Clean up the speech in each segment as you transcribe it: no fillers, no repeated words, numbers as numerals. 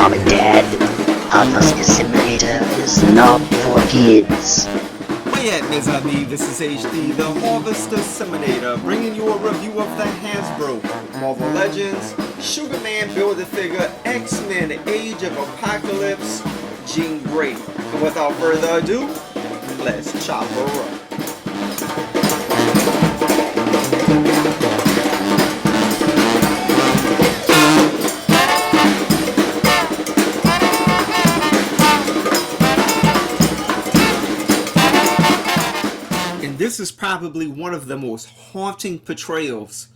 Mom and Dad, Harvester Simulator is not for kids. Hey at mes amis, this is HD, the Harvester Simulator, bringing you a review of the Hasbro Marvel Legends Sugar Man Build-A-Figure X-Men Age of Apocalypse Jean Grey. And without further ado, let's chop her up. This is probably one of the most haunting portrayals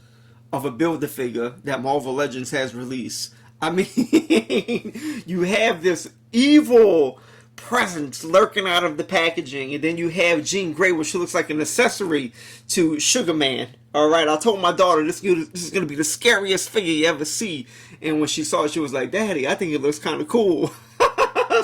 of a Build-A-Figure that Marvel Legends has released. I mean, you have this evil presence lurking out of the packaging, and then you have Jean Grey, which looks like an accessory to Sugar Man. Alright, I told my daughter this is going to be the scariest figure you ever see, and when she saw it, she was like, "Daddy, I think it looks kind of cool."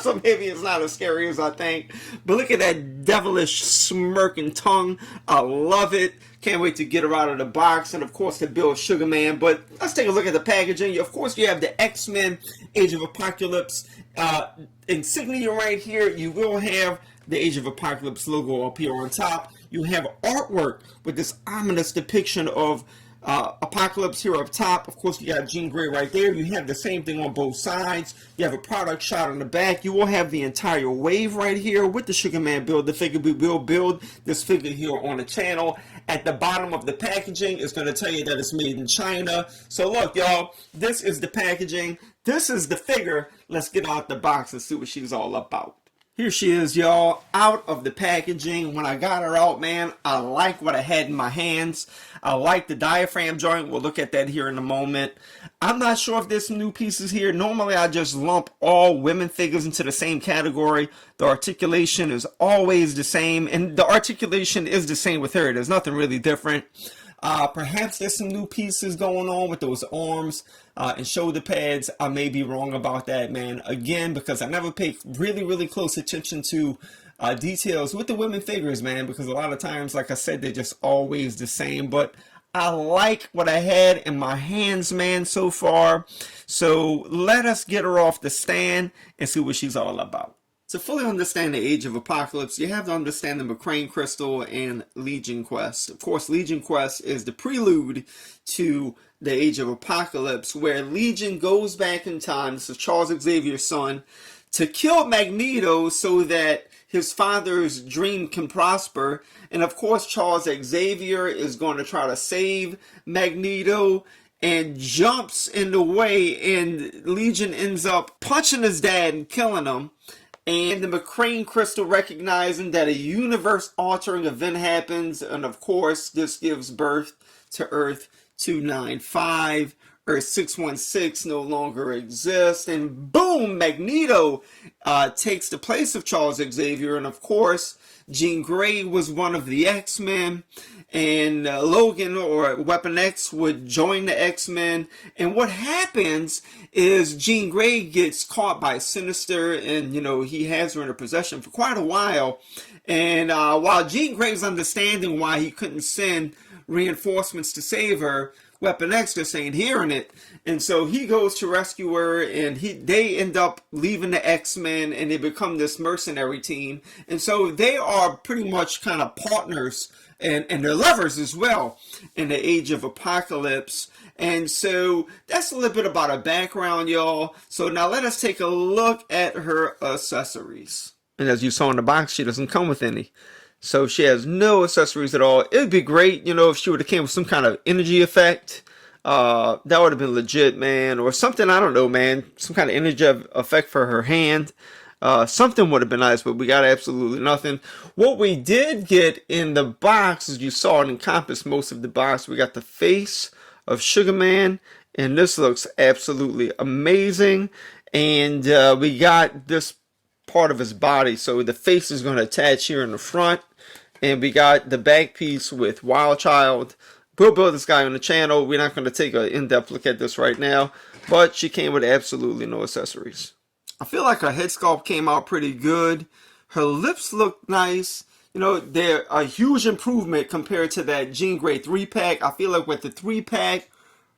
So maybe it's not as scary as I think. But look at that devilish smirking tongue. I love it. Can't wait to get her out of the box. And of course to build Sugar Man. But let's take a look at the packaging. Of course you have the X-Men Age of Apocalypse insignia right here. You will have the Age of Apocalypse logo up here on top. You have artwork with this ominous depiction of Apocalypse here up top. Of course, you got Jean Grey right there. You have the same thing on both sides. You have a product shot on the back. You will have the entire wave right here with the Sugar Man Build-A-Figure. We will build this figure here on the channel. At the bottom of the packaging, it's going to tell you that it's made in China. So look, y'all, this is the packaging. This is the figure. Let's get out the box and see what she's all about. Here she is, y'all, out of the packaging. When I got her out, man, I like what I had in my hands. I like the diaphragm joint. We'll look at that here in a moment. I'm not sure if there's some new pieces here. Normally, I just lump all women figures into the same category. The articulation is always the same, and the articulation is the same with her. There's nothing really different. Perhaps there's some new pieces going on with those arms and shoulder pads. I may be wrong about that, man. Again, because I never pay really close attention to details with the women figures, man, because a lot of times, like I said, they're just always the same. But I like what I had in my hands, man, so far. So let us get her off the stand and see what she's all about. To fully understand the Age of Apocalypse, you have to understand the McCrane Crystal and Legion Quest. Of course, Legion Quest is the prelude to the Age of Apocalypse, where Legion goes back in time, this is Charles Xavier's son, to kill Magneto so that his father's dream can prosper. And of course, Charles Xavier is going to try to save Magneto and jumps in the way, and Legion ends up punching his dad and killing him. And the McCrane Crystal recognizing that a universe-altering event happens, and of course, this gives birth to Earth 295. Earth 616 no longer exists, and boom, Magneto takes the place of Charles Xavier, and of course, Jean Grey was one of the X-Men, and Logan or Weapon X would join the X-Men. And what happens is Jean Grey gets caught by Sinister, and you know, he has her in her possession for quite a while. And while Jean Grey's understanding why he couldn't send reinforcements to save her, Weapon X just ain't hearing it, and so he goes to rescue her, and they end up leaving the X-Men, and they become this mercenary team. And so they are pretty much kind of partners, and they're lovers as well in the Age of Apocalypse. And so that's a little bit about her background, y'all. So now let us take a look at her accessories. And as you saw in the box, she doesn't come with any. So she has no accessories at all. It would be great, you know, if she would have came with some kind of energy effect. That would have been legit, man. Or something, I don't know, man. Some kind of energy effect for her hand. Something would have been nice, but we got absolutely nothing. What we did get in the box, as you saw, it encompassed most of the box. We got the face of Sugar Man, and this looks absolutely amazing. And we got this part of his body, so the face is going to attach here in the front. And we got the back piece with Wild Child. We'll build this guy on the channel. We're not going to take an in-depth look at this right now, but she came with absolutely no accessories. I feel like her head sculpt came out pretty good. Her lips look nice. You know, they're a huge improvement compared to that Jean Grey 3-pack. I feel like with the 3-pack,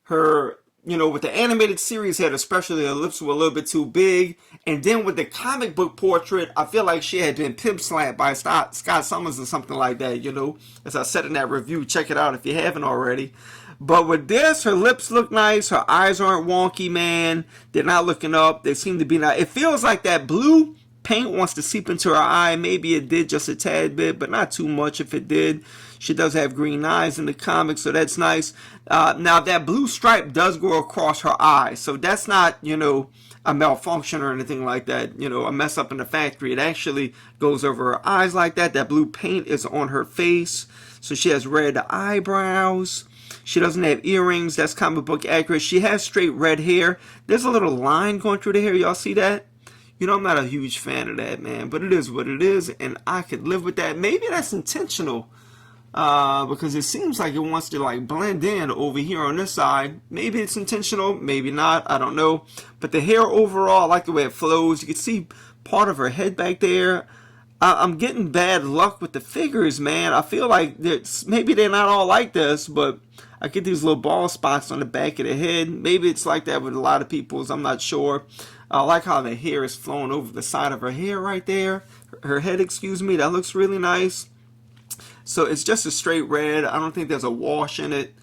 her you know, with the animated series head, especially, her lips were a little bit too big. And then with the comic book portrait, I feel like she had been pimp slapped by Scott Summers or something like that, you know. As I said in that review, check it out if you haven't already. But with this, her lips look nice. Her eyes aren't wonky, man. They're not looking up. They seem to be nice. It feels like that blue paint wants to seep into her eye. Maybe it did just a tad bit, but not too much if it did. She does have green eyes in the comics, so that's nice. Now, that blue stripe does go across her eye, so that's not, you know, a malfunction or anything like that, you know, a mess up in the factory. It actually goes over her eyes like that. That blue paint is on her face, so she has red eyebrows. She doesn't have earrings. That's comic book accurate. She has straight red hair. There's a little line going through the hair. Y'all see that? You know, I'm not a huge fan of that, man, but it is what it is, and I could live with that. Maybe that's intentional, because it seems like it wants to like blend in over here on this side. Maybe it's intentional, maybe not, I don't know. But the hair overall, I like the way it flows. You can see part of her head back there. I'm getting bad luck with the figures, man. I feel like maybe they're not all like this, but I get these little bald spots on the back of the head. Maybe it's like that with a lot of people's, I'm not sure. I like how the hair is flowing over the side of her hair right there. Her head, excuse me, that looks really nice. So it's just a straight red. I don't think there's a wash in it.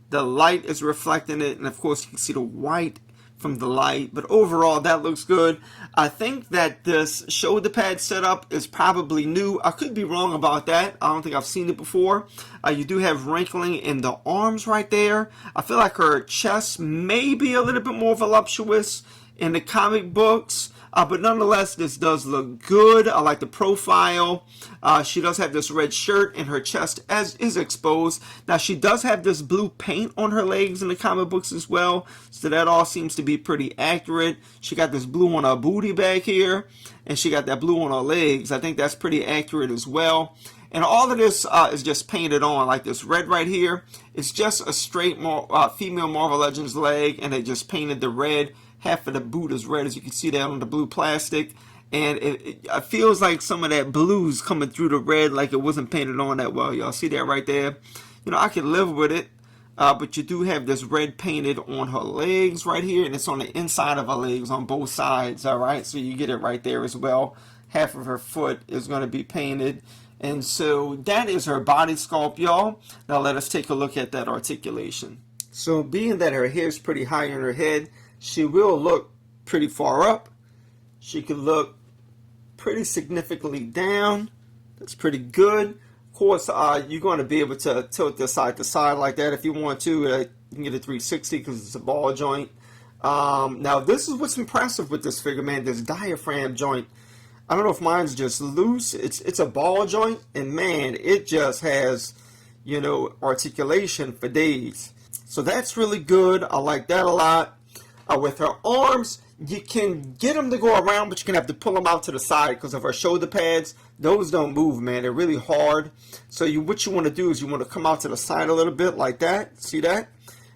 The light is reflecting it, and of course you can see the white from the light, but overall that looks good. I think that this shoulder pad setup is probably new. I could be wrong about that. I don't think I've seen it before. You do have wrinkling in the arms right there. I feel like her chest may be a little bit more voluptuous in the comic books. But nonetheless, this does look good. I like the profile. She does have this red shirt, and her chest is exposed. Now, she does have this blue paint on her legs in the comic books as well, so that all seems to be pretty accurate. She got this blue on her booty back here, and she got that blue on her legs. I think that's pretty accurate as well. And all of this is just painted on, like this red right here. It's just a straight female Marvel Legends leg, and they just painted the red. Half of the boot is red, as you can see that on the blue plastic. And it feels like some of that blue's coming through the red, like it wasn't painted on that well. Y'all see that right there? You know, I can live with it. But you do have this red painted on her legs right here, and it's on the inside of her legs on both sides, all right? So you get it right there as well. Half of her foot is going to be painted. And so that is her body sculpt, y'all. Now let us take a look at that articulation. So being that her hair is pretty high on her head, she will look pretty far up. She could look pretty significantly down. That's pretty good. Of course, you're going to be able to tilt this side to side like that if you want to. You can get a 360 because it's a ball joint. Now, this is what's impressive with this figure, man. This diaphragm joint. I don't know if mine's just loose. It's a ball joint, and man, it just has, you know, articulation for days. So that's really good. I like that a lot. With her arms, you can get them to go around, but you can have to pull them out to the side because of her shoulder pads. Those don't move, man. They're really hard. So what you want to do is you want to come out to the side a little bit like that. See that?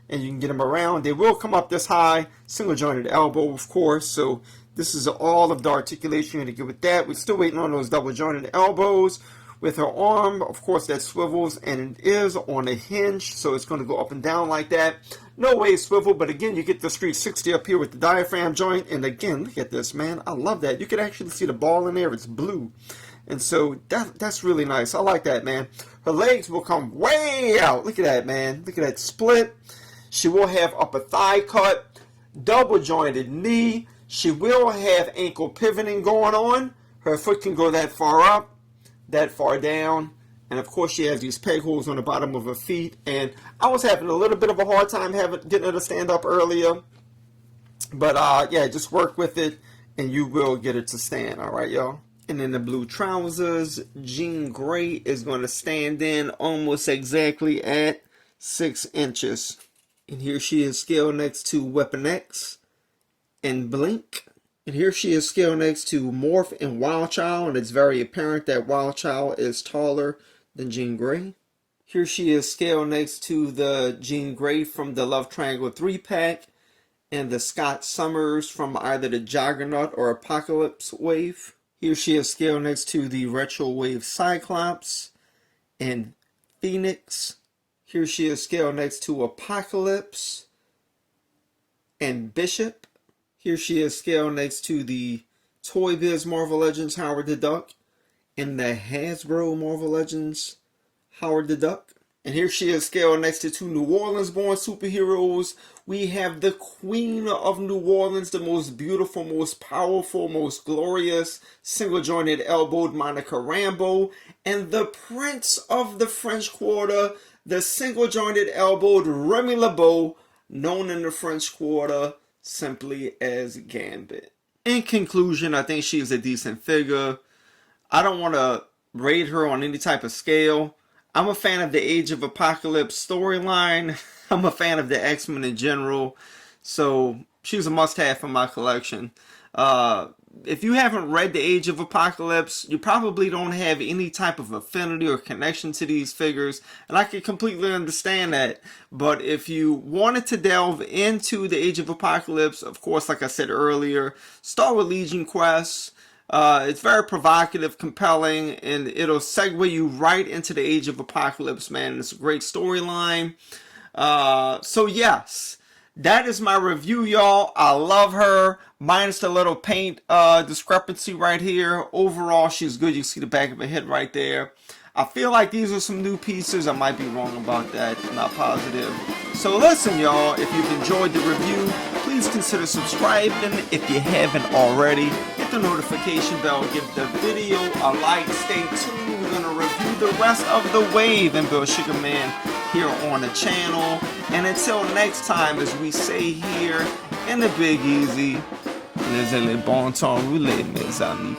And you can get them around. They will come up this high. Single jointed elbow, of course. So this is all of the articulation you're going to get with that. We're still waiting on those double jointed elbows. With her arm, of course, that swivels, and it is on a hinge, so it's going to go up and down like that. No way swivel, but again, you get this 360 up here with the diaphragm joint, and again, look at this, man. I love that. You can actually see the ball in there. It's blue, and so that's really nice. I like that, man. Her legs will come way out. Look at that, man. Look at that split. She will have upper thigh cut, double jointed knee. She will have ankle pivoting going on. Her foot can go that far up, that far down, and of course she has these peg holes on the bottom of her feet. And I was having a little bit of a hard time getting her to stand up earlier, but yeah, just work with it and you will get it to stand. All right, y'all. And then the blue trousers, Jean Grey is going to stand in almost exactly at 6 inches. And here she is scaled next to Weapon X and Blink. And here she is scaled next to Morph and Wild Child, and it's very apparent that Wild Child is taller than Jean Grey. Here she is scaled next to the Jean Grey from the Love Triangle 3-pack, and the Scott Summers from either the Juggernaut or Apocalypse wave. Here she is scaled next to the Retro Wave Cyclops and Phoenix. Here she is scaled next to Apocalypse and Bishop. Here she is scaled next to the Toy Biz Marvel Legends Howard the Duck and the Hasbro Marvel Legends Howard the Duck. And here she is scaled next to two New Orleans born superheroes. We have the Queen of New Orleans, the most beautiful, most powerful, most glorious, single jointed elbowed Monica Rambeau, and the Prince of the French Quarter, the single jointed elbowed Remy LeBeau, known in the French Quarter simply as Gambit. In conclusion, I think she is a decent figure. I don't want to rate her on any type of scale. I'm a fan of the Age of Apocalypse storyline. I'm a fan of the X-Men in general. So she's a must-have for my collection. If you haven't read the Age of Apocalypse, you probably don't have any type of affinity or connection to these figures. And I can completely understand that. But if you wanted to delve into the Age of Apocalypse, of course, like I said earlier, start with Legion Quest. It's very provocative, compelling, and it'll segue you right into the Age of Apocalypse, man. It's a great storyline. So yes, that is my review, y'all. I love her, minus the little paint discrepancy right here. Overall, she's good. You see the back of her head right there. I feel like these are some new pieces. I might be wrong about that. I'm not positive. So listen, y'all, if you've enjoyed the review, please consider subscribing if you haven't already. Hit the notification bell, give the video a like, stay tuned. We're going to review the rest of the wave and build Sugar Man here on the channel. And until next time, as we say here in the Big Easy, les bon temps roulé, mes amis.